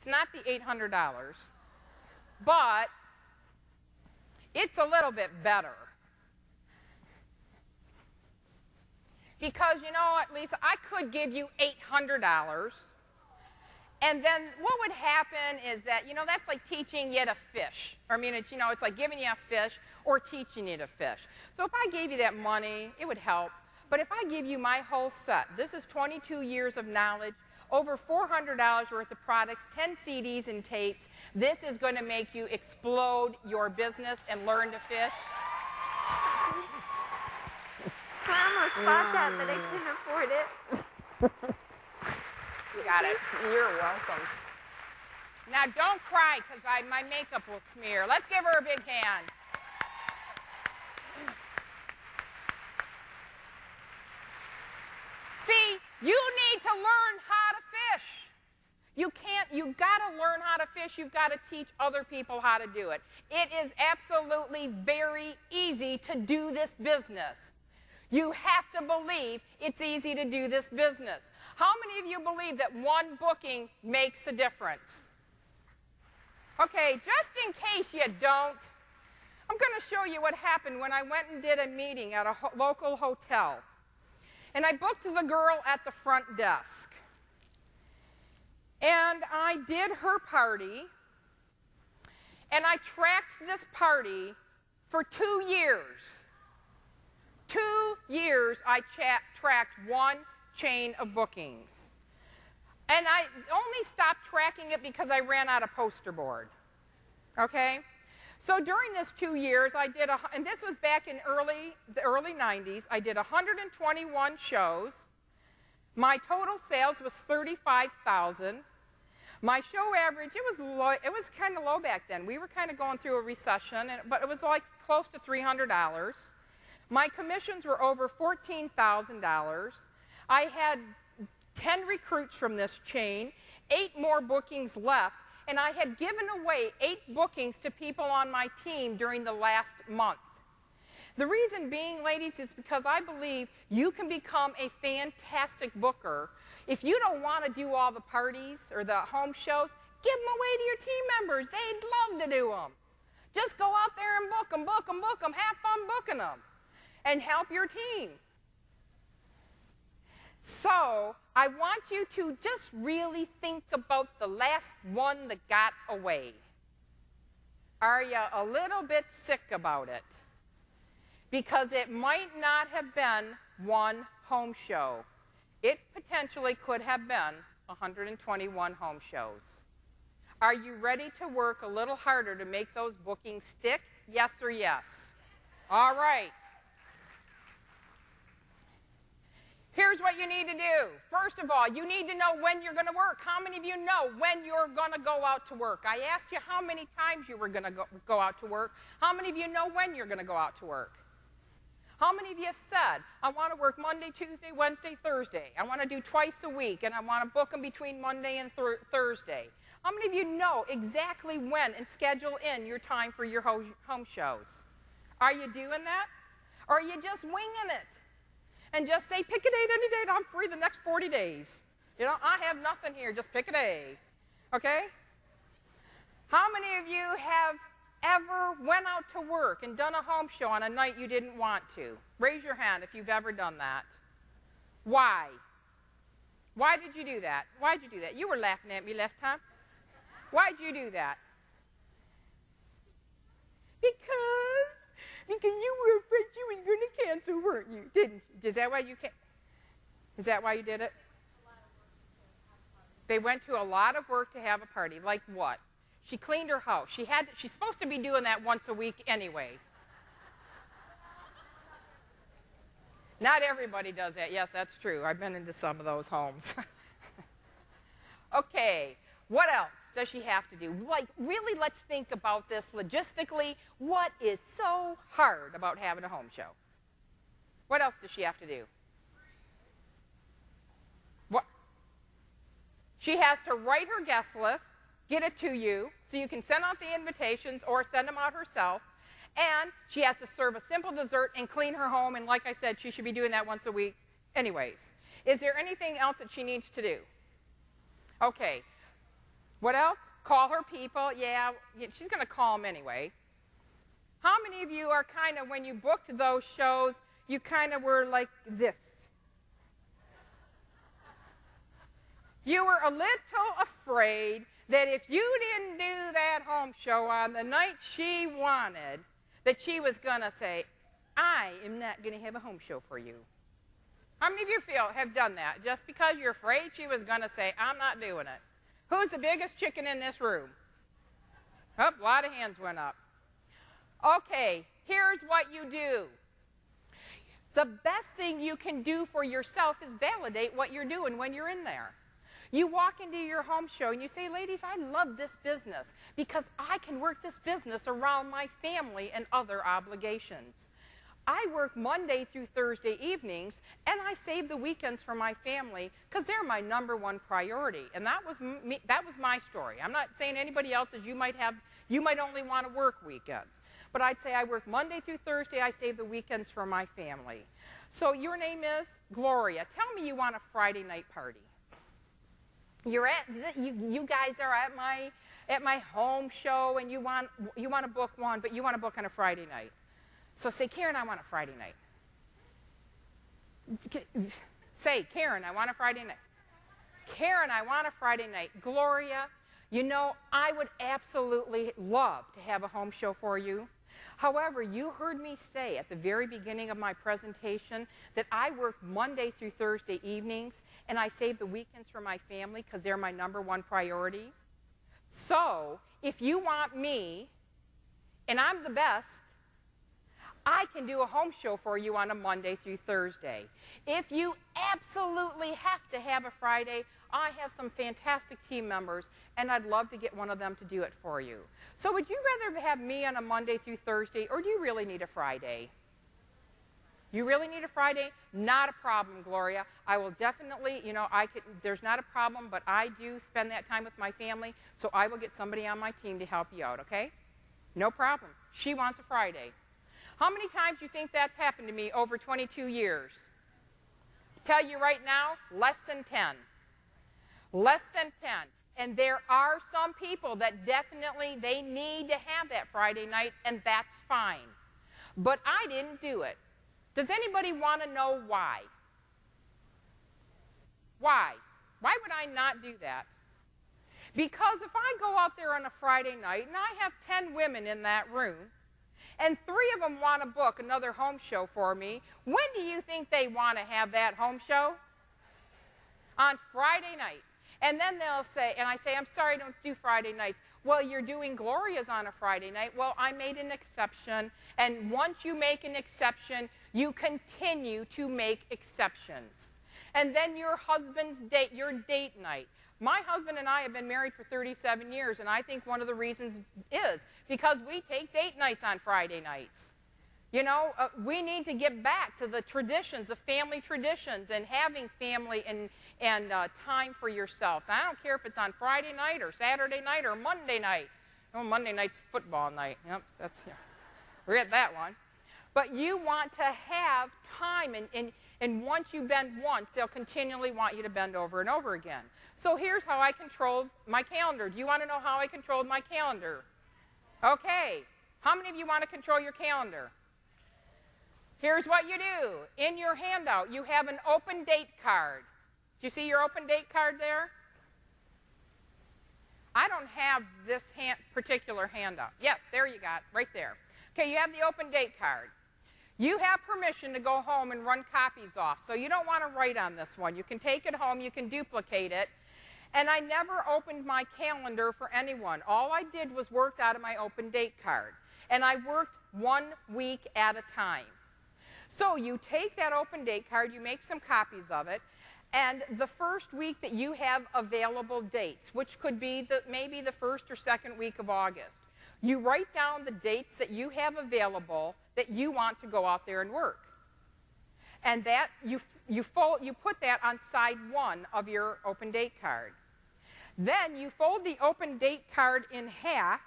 It's not the $800, but it's a little bit better. Because you know what, Lisa, I could give you $800, and then what would happen is that, you know, that's like teaching you to fish. I mean, it's, you know, it's like giving you a fish or teaching you to fish. So if I gave you that money, it would help. But if I give you my whole set, this is 22 years of knowledge, over $400 worth of products, 10 CDs and tapes, this is going to make you explode your business and learn to fish. I almost bought that, but I couldn't afford it. You got it. You're welcome. Now don't cry, because my makeup will smear. Let's give her a big hand. See, you need to learn how to fish. You've got to learn how to fish. You've got to teach other people how to do it. It is absolutely very easy to do this business. You have to believe it's easy to do this business. How many of you believe that one booking makes a difference? Okay, just in case you don't, I'm going to show you what happened when I went and did a meeting at a local hotel. And I booked the girl at the front desk. And I did her party. And I tracked this party for 2 years. 2 years I tracked one chain of bookings. And I only stopped tracking it because I ran out of poster board. Okay? So during this 2 years, I did, and this was back in the early 90s, I did 121 shows. My total sales was $35,000. My show average, it was kind of low back then. We were kind of going through a recession, but it was like close to $300. My commissions were over $14,000. I had 10 recruits from this chain, 8 more bookings left, and I had given away 8 bookings to people on my team during the last month. The reason being, ladies, is because I believe you can become a fantastic booker. If you don't want to do all the parties or the home shows, give them away to your team members. They'd love to do them. Just go out there and book them, book them, book them. Have fun booking them and help your team. So I want you to just really think about the last one that got away. Are you a little bit sick about it? Because it might not have been one home show. It potentially could have been 121 home shows. Are you ready to work a little harder to make those bookings stick? Yes or yes? All right. Here's what you need to do. First of all, you need to know when you're going to work. How many of you know when you're going to go out to work? I asked you how many times you were going to go out to work. How many of you know when you're going to go out to work? How many of you have said, I want to work Monday, Tuesday, Wednesday, Thursday. I want to do twice a week, and I want to book them between Monday and Thursday. How many of you know exactly when and schedule in your time for your home shows? Are you doing that? Or are you just winging it? And just say, pick a date, any date, I'm free the next 40 days. You know, I have nothing here, just pick a day. Okay? How many of you have ever went out to work and done a home show on a night you didn't want to? Raise your hand if you've ever done that. Why? Why did you do that? Why did you do that? You were laughing at me last time. Why did you do that? Because you were afraid you were going to cancel, weren't you? Didn't you? Is that why you can't? Is that why you did it? They went to a lot of work to have a party. Like what? She cleaned her house. She's supposed to be doing that once a week anyway. Not everybody does that. Yes, that's true. I've been into some of those homes. Okay, what else does she have to do? Like, really, let's think about this logistically. What is so hard about having a home show? What else does she have to do? What? She has to write her guest list, get it to you, so you can send out the invitations or send them out herself. And she has to serve a simple dessert and clean her home. And like I said, she should be doing that once a week anyways. Is there anything else that she needs to do? Okay. What else? Call her people. Yeah, she's going to call them anyway. How many of you are kind of, when you booked those shows, you kind of were like this? You were a little afraid that if you didn't do that home show on the night she wanted, that she was going to say, I am not going to have a home show for you. How many of you have done that? Just because you're afraid she was going to say, I'm not doing it. Who's the biggest chicken in this room? Oh, a lot of hands went up. Okay, here's what you do. The best thing you can do for yourself is validate what you're doing when you're in there. You walk into your home show and you say, ladies, I love this business because I can work this business around my family and other obligations. I work Monday through Thursday evenings, and I save the weekends for my family because they're my number one priority. And that was my story. I'm not saying anybody else's. You might only want to work weekends. But I'd say I work Monday through Thursday. I save the weekends for my family. So your name is Gloria. Tell me you want a Friday night party. You guys are at my home show, and you want to book one, but you want to book on a Friday night. So say, Karen, I want a Friday night. Say, Karen, I want a Friday night. Karen, I want a Friday night. Gloria, you know, I would absolutely love to have a home show for you. However, you heard me say at the very beginning of my presentation that I work Monday through Thursday evenings, and I save the weekends for my family because they're my number one priority. So if you want me, and I'm the best, I can do a home show for you on a Monday through Thursday. If you absolutely have to have a Friday, I have some fantastic team members, and I'd love to get one of them to do it for you. So would you rather have me on a Monday through Thursday, or do you really need a Friday? You really need a Friday? Not a problem, Gloria. I will definitely, there's not a problem, but I do spend that time with my family, so I will get somebody on my team to help you out, okay? No problem. She wants a Friday. How many times do you think that's happened to me over 22 years? I tell you right now, less than 10. Less than 10. And there are some people that definitely, they need to have that Friday night, and that's fine. But I didn't do it. Does anybody want to know why? Why? Why would I not do that? Because if I go out there on a Friday night, and I have 10 women in that room, and 3 of them want to book another home show for me, when do you think they want to have that home show? On Friday night. And then they'll say, and I say, I'm sorry, I don't do Friday nights. Well, you're doing Gloria's on a Friday night. Well, I made an exception. And once you make an exception, you continue to make exceptions. And then your husband's date, your date night. My husband and I have been married for 37 years, and I think one of the reasons is because we take date nights on Friday nights. You know, we need to get back to the traditions, the family traditions, and having family and time for yourselves. I don't care if it's on Friday night or Saturday night or Monday night. Oh, Monday night's football night. Yep, forget that one. But you want to have time, and once you bend once, they'll continually want you to bend over and over again. So here's how I controlled my calendar. Do you want to know how I controlled my calendar? Okay. How many of you want to control your calendar? Here's what you do. In your handout, you have an open date card. Do you see your open date card there? I don't have this particular handout. Yes, there you got it, right there. Okay, you have the open date card. You have permission to go home and run copies off, so you don't want to write on this one. You can take it home, you can duplicate it. And I never opened my calendar for anyone. All I did was work out of my open date card. And I worked 1 week at a time. So you take that open date card, you make some copies of it, and the first week that you have available dates, which could be maybe the first or second week of August, you write down the dates that you have available that you want to go out there and work. And that you put that on side 1 of your open date card. Then you fold the open date card in half,